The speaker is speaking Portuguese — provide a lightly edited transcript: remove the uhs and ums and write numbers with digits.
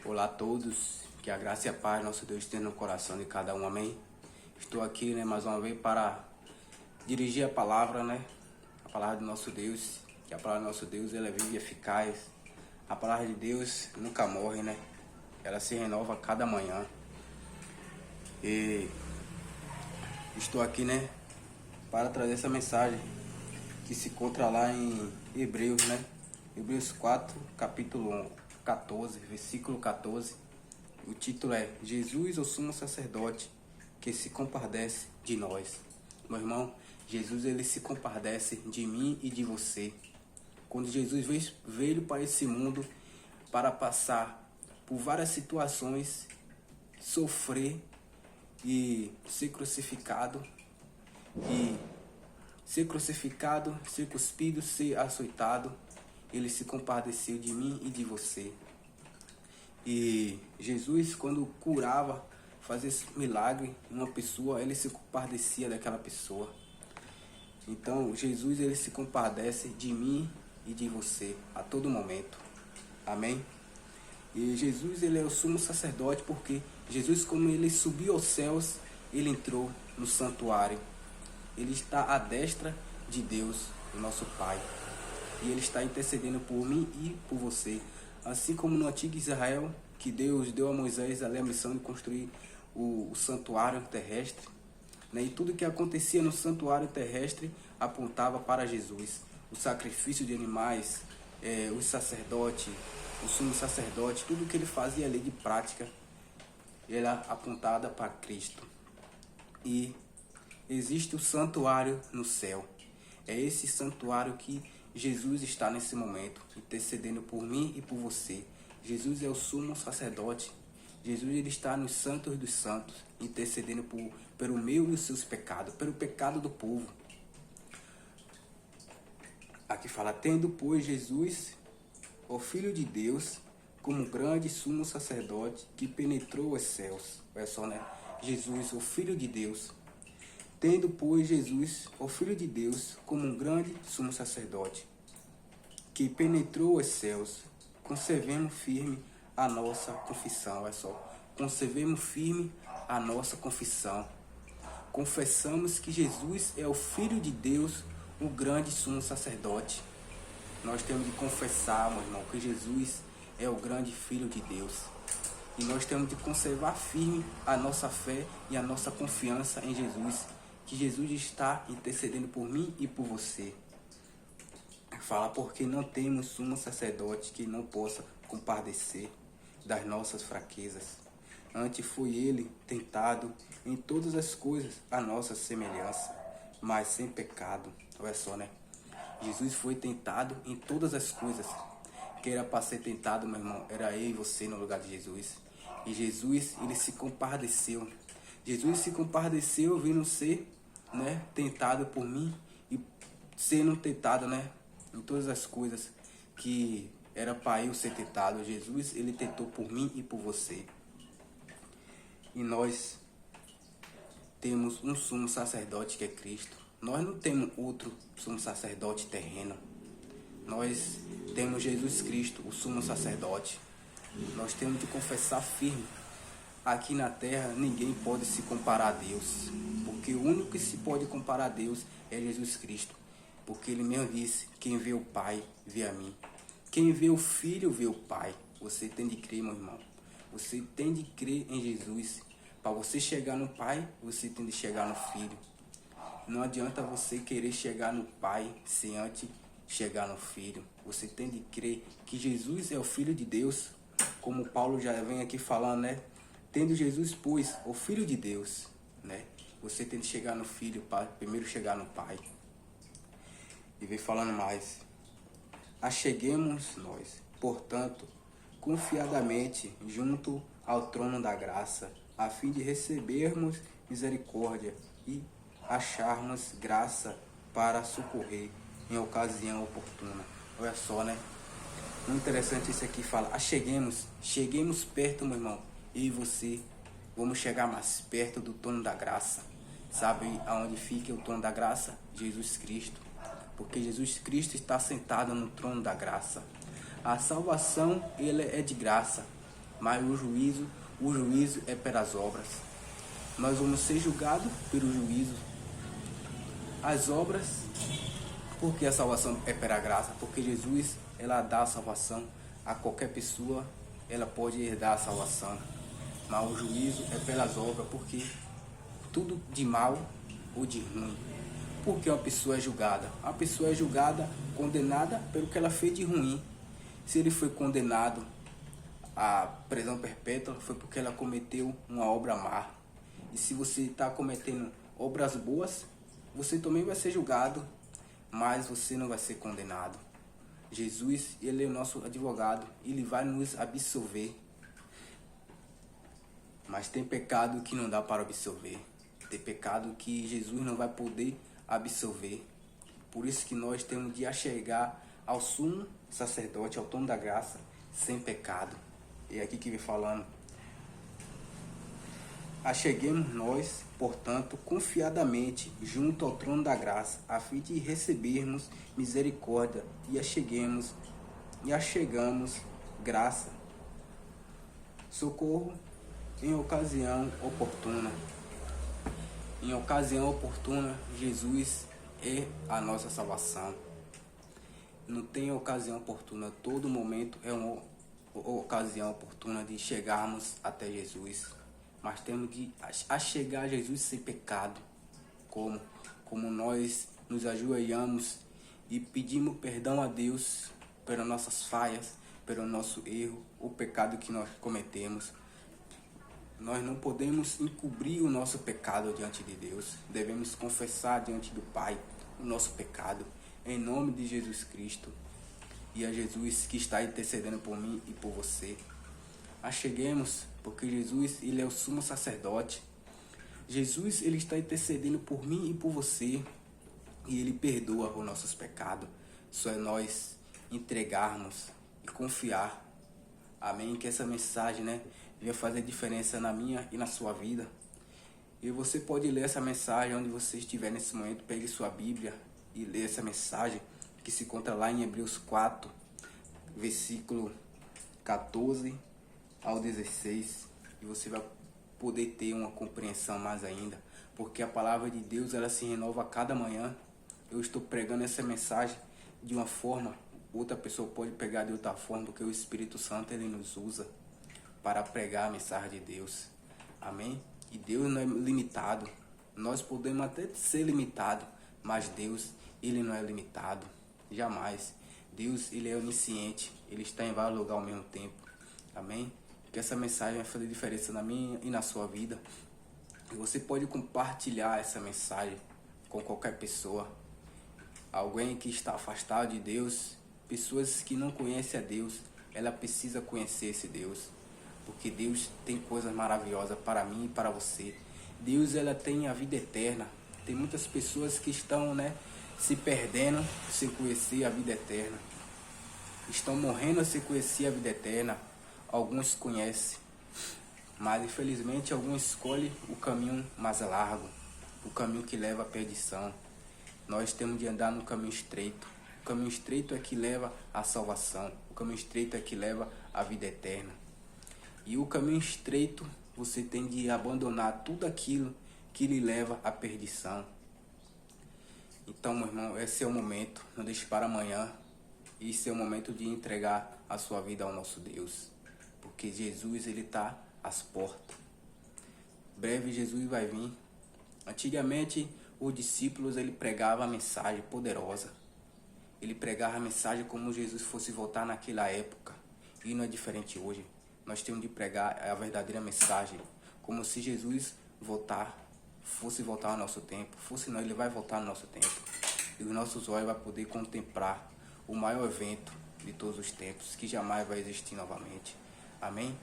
Olá a todos, que a graça e a paz nosso Deus esteja no coração de cada um, amém? Estou aqui, mais uma vez para dirigir a palavra, A palavra do nosso Deus, que a palavra do nosso Deus, ela é viva e eficaz. A palavra de Deus nunca morre, Ela se renova a cada manhã. E estou aqui, para trazer essa mensagem que se encontra lá em Hebreus, Hebreus 4, capítulo 14, versículo 14. O título é Jesus, o sumo sacerdote, que se compadece de nós. Meu irmão, Jesus, ele se compadece de mim e de você. Quando Jesus veio para esse mundo para passar por várias situações, sofrer e ser crucificado, ser cuspido, ser açoitado, ele se compadeceu de mim e de você. E Jesus, quando curava, fazia esse milagre em uma pessoa, ele se compadecia daquela pessoa. Então, Jesus, ele se compadece de mim e de você a todo momento. Amém? E Jesus, ele é o sumo sacerdote porque Jesus, como ele subiu aos céus, ele entrou no santuário. Ele está à destra de Deus, o nosso Pai. E ele está intercedendo por mim e por você. Assim como no antigo Israel, que Deus deu a Moisés a missão de construir o santuário terrestre. E tudo que acontecia no santuário terrestre apontava para Jesus. O sacrifício de animais, os sacerdotes, o sumo sacerdote, tudo que ele fazia ali de prática, era apontada para Cristo. E existe o santuário no céu. É esse santuário que Jesus está nesse momento, intercedendo por mim e por você. Jesus é o sumo sacerdote. Jesus, ele está nos santos dos santos, intercedendo pelo meu e os seus pecados, pelo pecado do povo. Aqui fala, tendo, pois, Jesus, o Filho de Deus, como grande sumo sacerdote que penetrou os céus. Olha só, Jesus, o Filho de Deus. Tendo, pois, Jesus, o Filho de Deus, como um grande sumo sacerdote, que penetrou os céus, conservemos firme a nossa confissão. Olha só, conservemos firme a nossa confissão. Confessamos que Jesus é o Filho de Deus, o grande sumo sacerdote. Nós temos de confessar, meu irmão, que Jesus é o grande Filho de Deus. E nós temos de conservar firme a nossa fé e a nossa confiança em Jesus, que Jesus está intercedendo por mim e por você. Fala, porque não temos sumo sacerdote que não possa compadecer das nossas fraquezas. Antes foi ele tentado em todas as coisas a nossa semelhança, mas sem pecado. Olha só, Jesus foi tentado em todas as coisas. Que era para ser tentado, meu irmão, era eu e você no lugar de Jesus. E Jesus, ele se compadeceu. Jesus se compadeceu vindo ser, tentado por mim e sendo tentado, em todas as coisas que era para eu ser tentado. Jesus, ele tentou por mim e por você. E nós temos um sumo sacerdote que é Cristo. Nós não temos outro sumo sacerdote terreno. Nós temos Jesus Cristo, o sumo sacerdote. Nós temos de confessar firme. Aqui na terra ninguém pode se comparar a Deus, porque o único que se pode comparar a Deus é Jesus Cristo. Porque ele mesmo disse, quem vê o Pai, vê a mim. Quem vê o Filho, vê o Pai. Você tem de crer, meu irmão. Você tem de crer em Jesus. Para você chegar no Pai, você tem de chegar no Filho. Não adianta você querer chegar no Pai sem antes chegar no Filho. Você tem de crer que Jesus é o Filho de Deus. Como Paulo já vem aqui falando, Tendo Jesus, pois, o Filho de Deus, Você tem de chegar no Filho para primeiro chegar no Pai. E vem falando mais. Acheguemos nós, portanto, confiadamente junto ao trono da graça, a fim de recebermos misericórdia e acharmos graça para socorrer em ocasião oportuna. Olha só, Muito interessante isso aqui, fala, cheguemos perto, meu irmão, eu e você, vamos chegar mais perto do trono da graça. Sabe aonde fica o trono da graça? Jesus Cristo. Porque Jesus Cristo está sentado no trono da graça. A salvação, ele é de graça, mas o juízo é pelas obras. Nós vamos ser julgados pelo juízo. As obras, porque a salvação é pela graça, porque Jesus, ela dá a salvação a qualquer pessoa, ela pode herdar a salvação. Mas o juízo é pelas obras, porque tudo de mal ou de ruim. Porque uma pessoa é julgada? Uma pessoa é julgada, condenada pelo que ela fez de ruim. Se ele foi condenado à prisão perpétua, foi porque ela cometeu uma obra má. E se você está cometendo obras boas, você também vai ser julgado, mas você não vai ser condenado. Jesus, ele é o nosso advogado, ele vai nos absolver. Mas tem pecado que não dá para absolver. Tem pecado que Jesus não vai poder absolver. Por isso que nós temos de achegar ao sumo sacerdote, ao trono da graça, sem pecado. É aqui que vem falando. Acheguemos nós, portanto, confiadamente junto ao trono da graça, a fim de recebermos misericórdia e achegamos graça, socorro em ocasião oportuna. Em ocasião oportuna, Jesus é a nossa salvação. Não tem ocasião oportuna, todo momento é uma ocasião oportuna de chegarmos até Jesus. Mas temos que achegar a Jesus sem pecado. Como nós nos ajoelhamos e pedimos perdão a Deus pelas nossas falhas, pelo nosso erro, o pecado que nós cometemos. Nós não podemos encobrir o nosso pecado diante de Deus. Devemos confessar diante do Pai o nosso pecado, em nome de Jesus Cristo. E a Jesus que está intercedendo por mim e por você. Acheguemos, porque Jesus, ele é o sumo sacerdote. Jesus, ele está intercedendo por mim e por você. E ele perdoa os nossos pecados. Só é nós entregarmos e confiar. Amém? Que essa mensagem, venha fazer diferença na minha e na sua vida. E você pode ler essa mensagem onde você estiver nesse momento. Pegue sua Bíblia e lê essa mensagem que se encontra lá em Hebreus 4, versículo 14 ao 16. E você vai poder ter uma compreensão mais ainda. Porque a palavra de Deus, ela se renova a cada manhã. Eu estou pregando essa mensagem de uma forma, outra pessoa pode pegar de outra forma, porque o Espírito Santo, ele nos usa para pregar a mensagem de Deus. Amém? E Deus não é limitado. Nós podemos até ser limitados, mas Deus, ele não é limitado. Jamais. Deus, ele é onisciente. Ele está em vários lugares ao mesmo tempo. Amém? Que essa mensagem vai fazer diferença na minha e na sua vida. E você pode compartilhar essa mensagem com qualquer pessoa. Alguém que está afastado de Deus, pessoas que não conhecem a Deus, ela precisa conhecer esse Deus. Porque Deus tem coisas maravilhosas para mim e para você. Deus, ela tem a vida eterna. Tem muitas pessoas que estão, se perdendo sem conhecer a vida eterna. Estão morrendo sem conhecer a vida eterna. Alguns conhecem, mas infelizmente alguns escolhem o caminho mais largo, o caminho que leva à perdição. Nós temos de andar no caminho estreito. O caminho estreito é que leva à salvação. O caminho estreito é que leva à vida eterna. E o caminho estreito, você tem de abandonar tudo aquilo que lhe leva à perdição. Então, meu irmão, esse é o momento. Não deixe para amanhã. Esse é o momento de entregar a sua vida ao nosso Deus. Porque Jesus, ele está às portas. Breve Jesus vai vir. Antigamente, os discípulos, ele pregava a mensagem poderosa. Ele pregava a mensagem como Jesus fosse voltar naquela época. E não é diferente hoje. Nós temos de pregar a verdadeira mensagem. Como se Jesus fosse voltar ao nosso tempo. Fosse não, ele vai voltar no nosso tempo. E os nossos olhos vão poder contemplar o maior evento de todos os tempos, que jamais vai existir novamente. Amém?